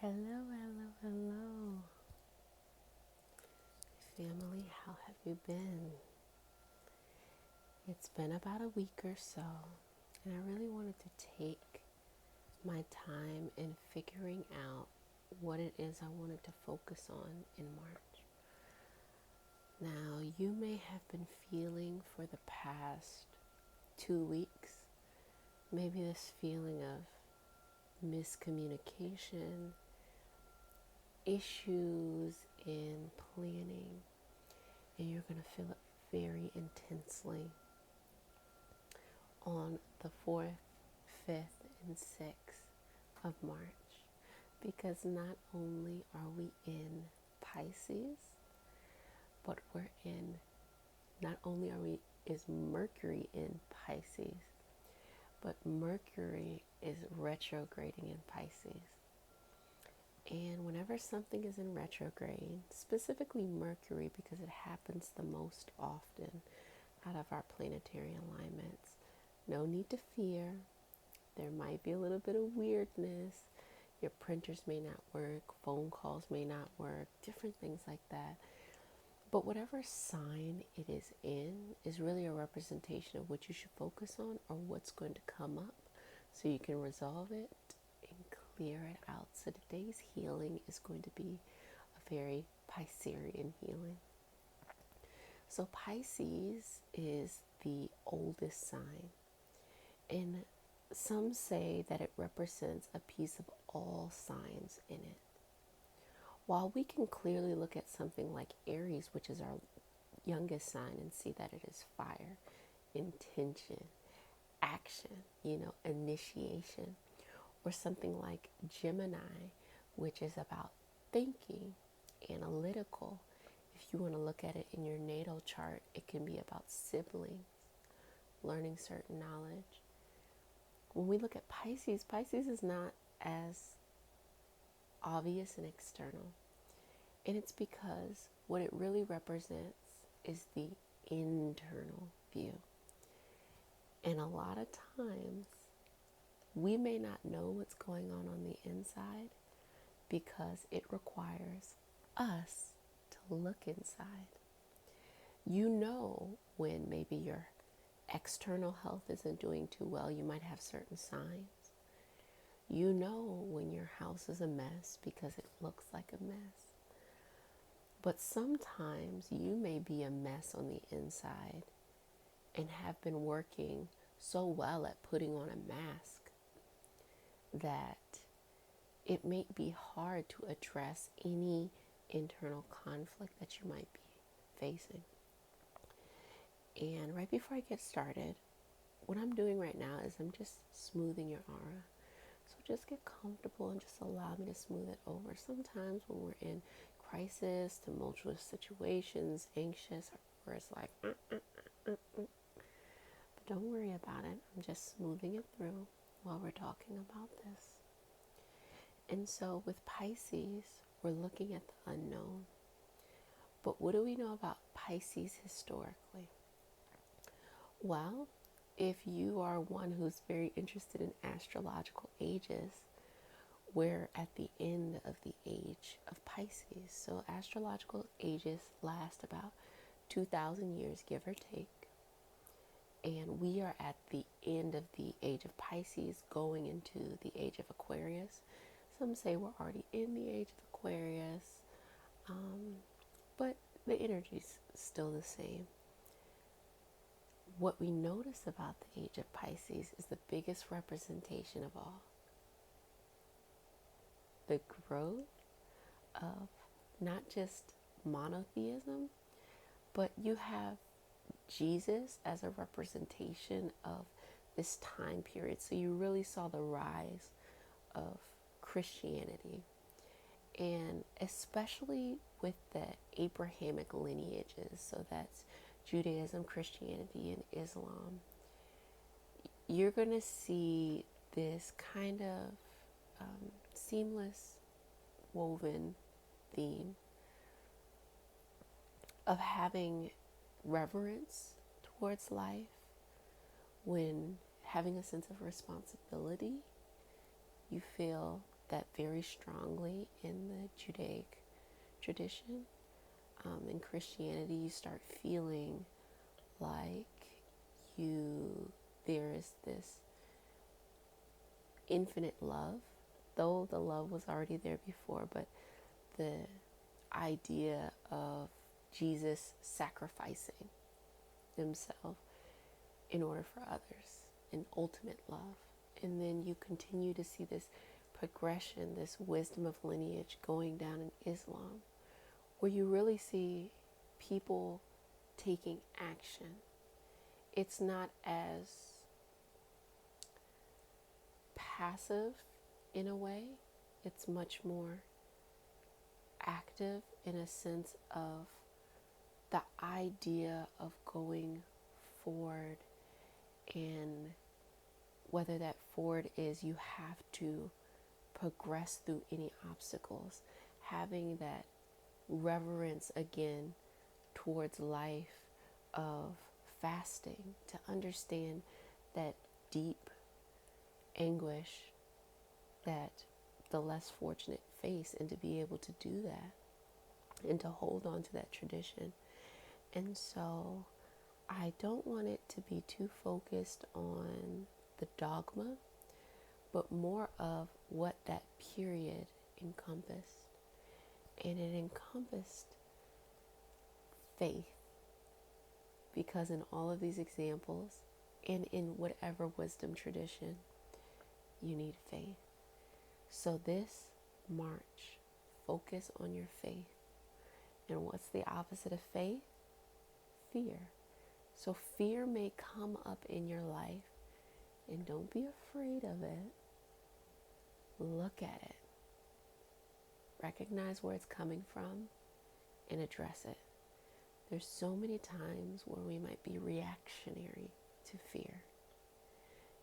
Hello, hello, hello. Family, how have you been? It's been about a week or so, and I really wanted to take my time in figuring out what it is I wanted to focus on in March. Now, you may have been feeling for the past 2 weeks, maybe this feeling of miscommunication, issues in planning, and you're going to feel it very intensely on the 4th, 5th, and 6th of March, because not only are we in Pisces, but not only is Mercury in Pisces, but Mercury is retrograding in Pisces. And whenever something is in retrograde, specifically Mercury, because it happens the most often out of our planetary alignments, no need to fear. There might be a little bit of weirdness. Your printers may not work, phone calls may not work, different things like that. But whatever sign it is in is really a representation of what you should focus on or what's going to come up so you can resolve it and clear it out. So today's healing is going to be a very Piscean healing. So Pisces is the oldest sign, and some say that it represents a piece of all signs in it. While we can clearly look at something like Aries, which is our youngest sign, and see that it is fire, intention, action, initiation, or something like Gemini, which is about thinking, analytical. If you want to look at it in your natal chart, it can be about siblings, learning certain knowledge. When we look at Pisces, Pisces is not as obvious and external. And it's because what it really represents is the internal view. And a lot of times, we may not know what's going on the inside because it requires us to look inside. You know when maybe your external health isn't doing too well, you might have certain signs. You know when your house is a mess because it looks like a mess. But sometimes you may be a mess on the inside and have been working so well at putting on a mask that it may be hard to address any internal conflict that you might be facing. And right before I get started, what I'm doing right now is I'm just smoothing your aura. So just get comfortable and just allow me to smooth it over. Sometimes when we're in crisis, tumultuous situations, anxious, or it's like, but don't worry about it. I'm just smoothing it through while we're talking about this. And so with Pisces, we're looking at the unknown. But what do we know about Pisces historically? Well, if you are one who's very interested in astrological ages, we're at the end of the age of Pisces. So astrological ages last about 2,000 years, give or take. And we are at the end of the age of Pisces, going into the age of Aquarius. Some say we're already in the age of Aquarius, but the energy's still the same. What we notice about the age of Pisces is the biggest representation of all. The growth of not just monotheism, but you have Jesus as a representation of this time period. So you really saw the rise of Christianity, and especially with the Abrahamic lineages, so that's Judaism, Christianity, and Islam. You're going to see this kind of seamless woven theme of having reverence towards life, when having a sense of responsibility. You feel that very strongly in the Judaic tradition. In Christianity, you start feeling like there is this infinite love, though the love was already there before, but the idea of Jesus sacrificing himself in order for others, in ultimate love. And then you continue to see this progression, this wisdom of lineage going down in Islam, where you really see people taking action. It's not as passive in a way, it's much more active in a sense of the idea of going forward, and whether that forward is you have to progress through any obstacles, having that reverence again towards life of fasting, to understand that deep anguish that the less fortunate face, and to be able to do that and to hold on to that tradition. And so I don't want it to be too focused on the dogma, but more of what that period encompassed. And it encompassed faith, because in all of these examples, and in whatever wisdom tradition, you need faith. So this March, focus on your faith. And what's the opposite of faith? Fear. So fear may come up in your life, and don't be afraid of it. Look at it. Recognize where it's coming from and address it. There's so many times where we might be reactionary to fear.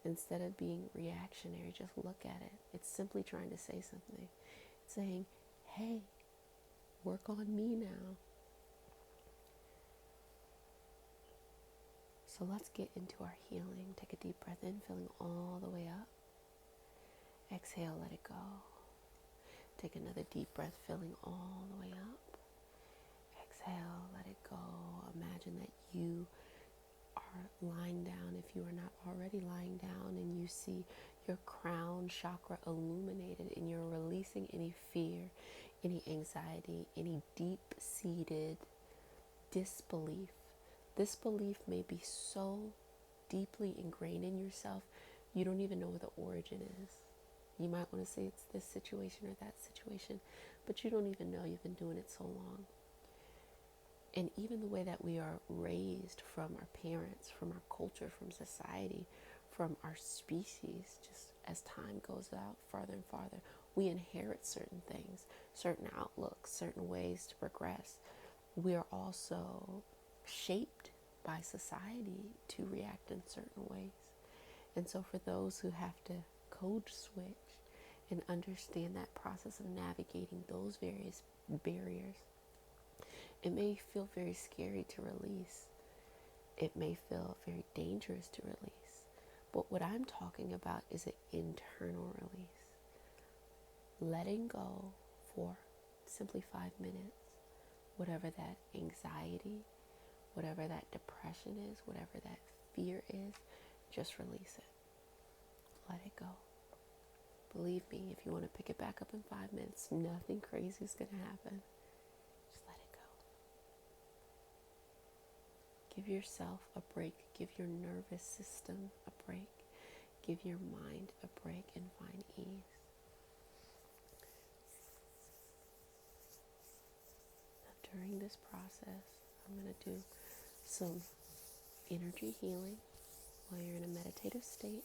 Instead of being reactionary, just look at it. It's simply trying to say something. It's saying, hey, work on me now. So let's get into our healing. Take a deep breath in, filling all the way up. Exhale, let it go. Take another deep breath, filling all the way up. Exhale, let it go. Imagine that you are lying down, if you are not already lying down, and you see your crown chakra illuminated, and you're releasing any fear, any anxiety, any deep-seated disbelief. This belief may be so deeply ingrained in yourself, you don't even know what the origin is. You might want to say it's this situation or that situation, but you don't even know. You've been doing it so long. And even the way that we are raised from our parents, from our culture, from society, from our species, just as time goes out farther and farther, we inherit certain things, certain outlooks, certain ways to progress. We are also shaped by society to react in certain ways. And so for those who have to code switch and understand that process of navigating those various barriers, it may feel very scary to release. It may feel very dangerous to release. But what I'm talking about is an internal release. Letting go for simply 5 minutes, whatever that anxiety, whatever that depression is, whatever that fear is, just release it. Let it go. Believe me, if you want to pick it back up in 5 minutes, nothing crazy is going to happen. Just let it go. Give yourself a break. Give your nervous system a break. Give your mind a break and find ease. Now, during this process, I'm going to do some energy healing while you're in a meditative state.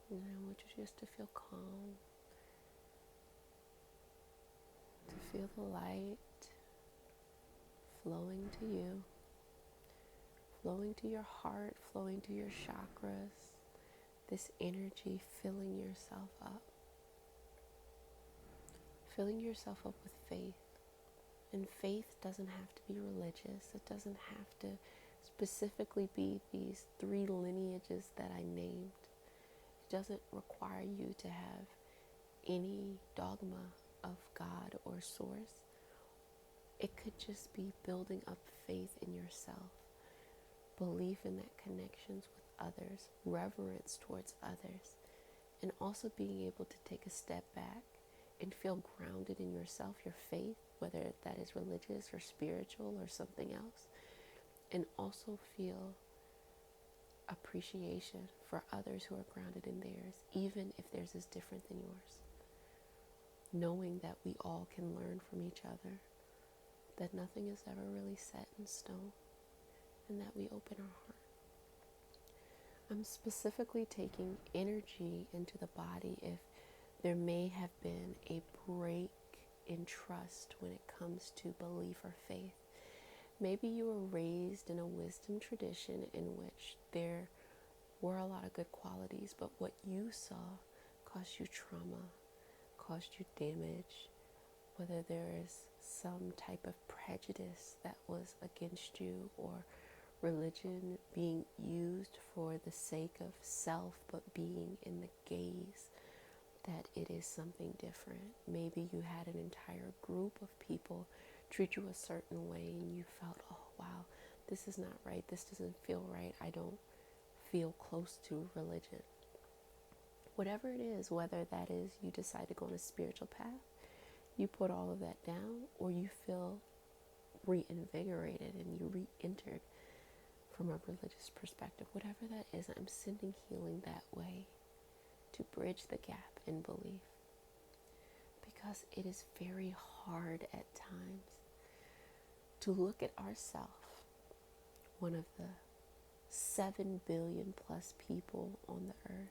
And I want you just to feel calm, to feel the light flowing to you, flowing to your heart, flowing to your chakras, this energy filling yourself up. Filling yourself up with faith. And faith doesn't have to be religious. It doesn't have to specifically be these 3 lineages that I named. It doesn't require you to have any dogma of God or source. It could just be building up faith in yourself, belief in that connections with others, reverence towards others, and also being able to take a step back and feel grounded in yourself, your faith, whether that is religious or spiritual or something else, and also feel appreciation for others who are grounded in theirs, even if theirs is different than yours. Knowing that we all can learn from each other, that nothing is ever really set in stone, and that we open our heart. I'm specifically taking energy into the body if there may have been a break in trust when it comes to belief or faith. Maybe you were raised in a wisdom tradition in which there were a lot of good qualities, but what you saw caused you trauma, caused you damage, whether there is some type of prejudice that was against you, or religion being used for the sake of self, but being in the gaze that it is something different. Maybe you had an entire group of people treat you a certain way and you felt, oh wow, this is not right, this doesn't feel right, I don't feel close to religion. Whatever it is, whether that is you decide to go on a spiritual path, you put all of that down, or you feel reinvigorated and you re-entered from a religious perspective. Whatever that is, I'm sending healing that way to bridge the gap in belief, because it is very hard at times to look at ourselves, one of the 7 billion plus people on the earth,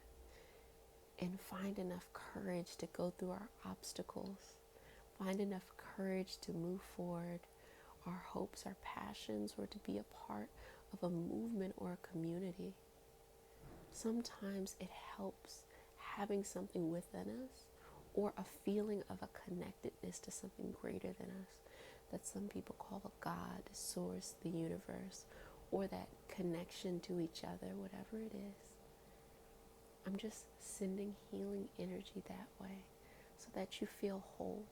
and find enough courage to go through our obstacles, find enough courage to move forward our hopes, our passions, or to be a part of a movement or a community. Sometimes it helps having something within us, or a feeling of a connectedness to something greater than us, that some people call a God, source, the universe, or that connection to each other, whatever it is. I'm just sending healing energy that way so that you feel whole,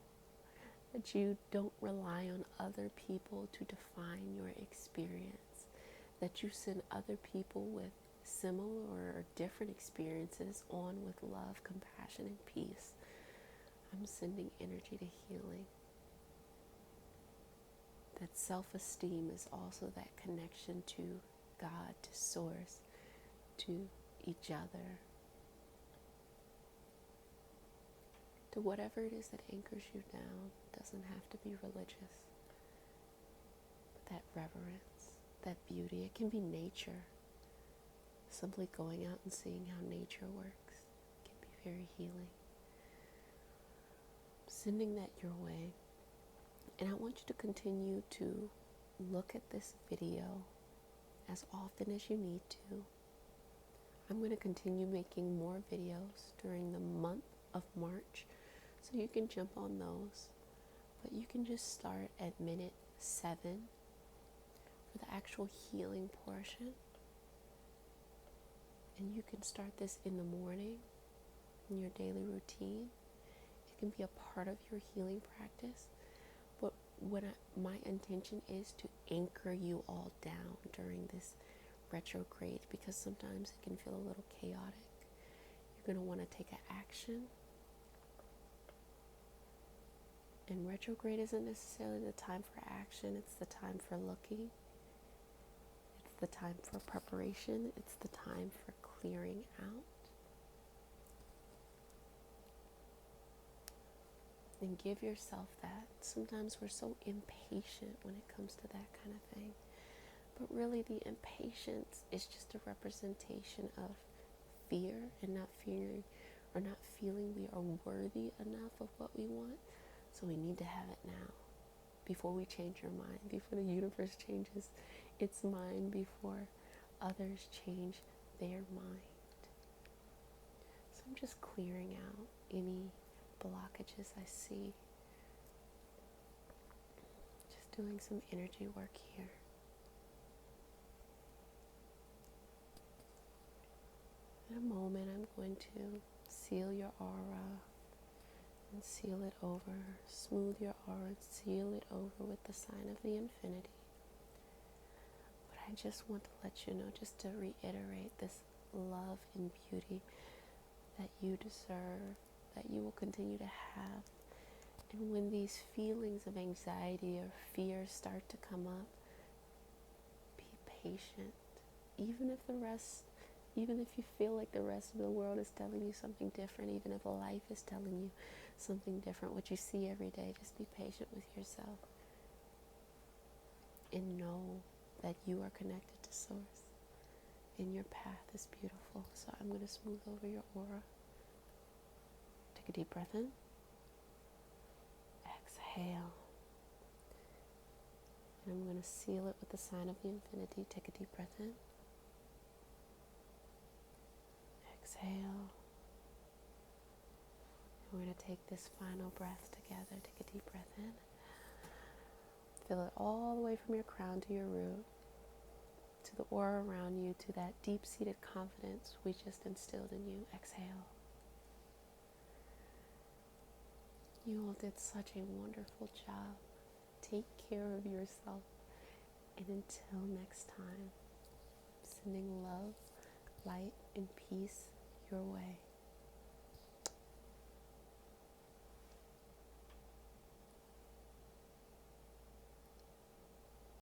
that you don't rely on other people to define your experience, that you send other people with similar or different experiences on with love, compassion, and peace. I'm sending energy to healing. That self-esteem is also that connection to God, to source, to each other, to whatever it is that anchors you down. It doesn't have to be religious, but that reverence, that beauty. It can be nature. Simply going out and seeing how nature works can be very healing. I'm sending that your way, and I want you to continue to look at this video as often as you need to. I'm going to continue making more videos during the month of March, so you can jump on those. But you can just start at minute 7 for the actual healing portion. And you can start this in the morning in your daily routine. It can be a part of your healing practice. But my intention is to anchor you all down during this retrograde, because sometimes it can feel a little chaotic. You're going to want to take an action. And retrograde isn't necessarily the time for action. It's the time for looking. It's the time for preparation. It's the time for clearing out. And give yourself that. Sometimes we're so impatient when it comes to that kind of thing. But really the impatience is just a representation of fear, and not fearing or not feeling we are worthy enough of what we want. So we need to have it now, before we change our mind, before the universe changes its mind, before others change their mind. So I'm just clearing out any blockages I see. Just doing some energy work here. In a moment, I'm going to seal your aura and seal it over, smooth your aura and seal it over with the sign of the infinity. But I just want to let you know, just to reiterate this love and beauty that you deserve, that you will continue to have. And when these feelings of anxiety or fear start to come up, be patient. Even if you feel like the rest of the world is telling you something different, even if life is telling you something different, what you see every day, just be patient with yourself and know that you are connected to Source and your path is beautiful. So I'm going to smooth over your aura. Take a deep breath in. Exhale. And I'm going to seal it with the sign of the infinity. Take a deep breath in. Exhale. We're going to take this final breath together. Take a deep breath in. Feel it all the way from your crown to your root, to the aura around you, to that deep-seated confidence we just instilled in you. Exhale. You all did such a wonderful job. Take care of yourself. And until next time, sending love, light, and peace your way.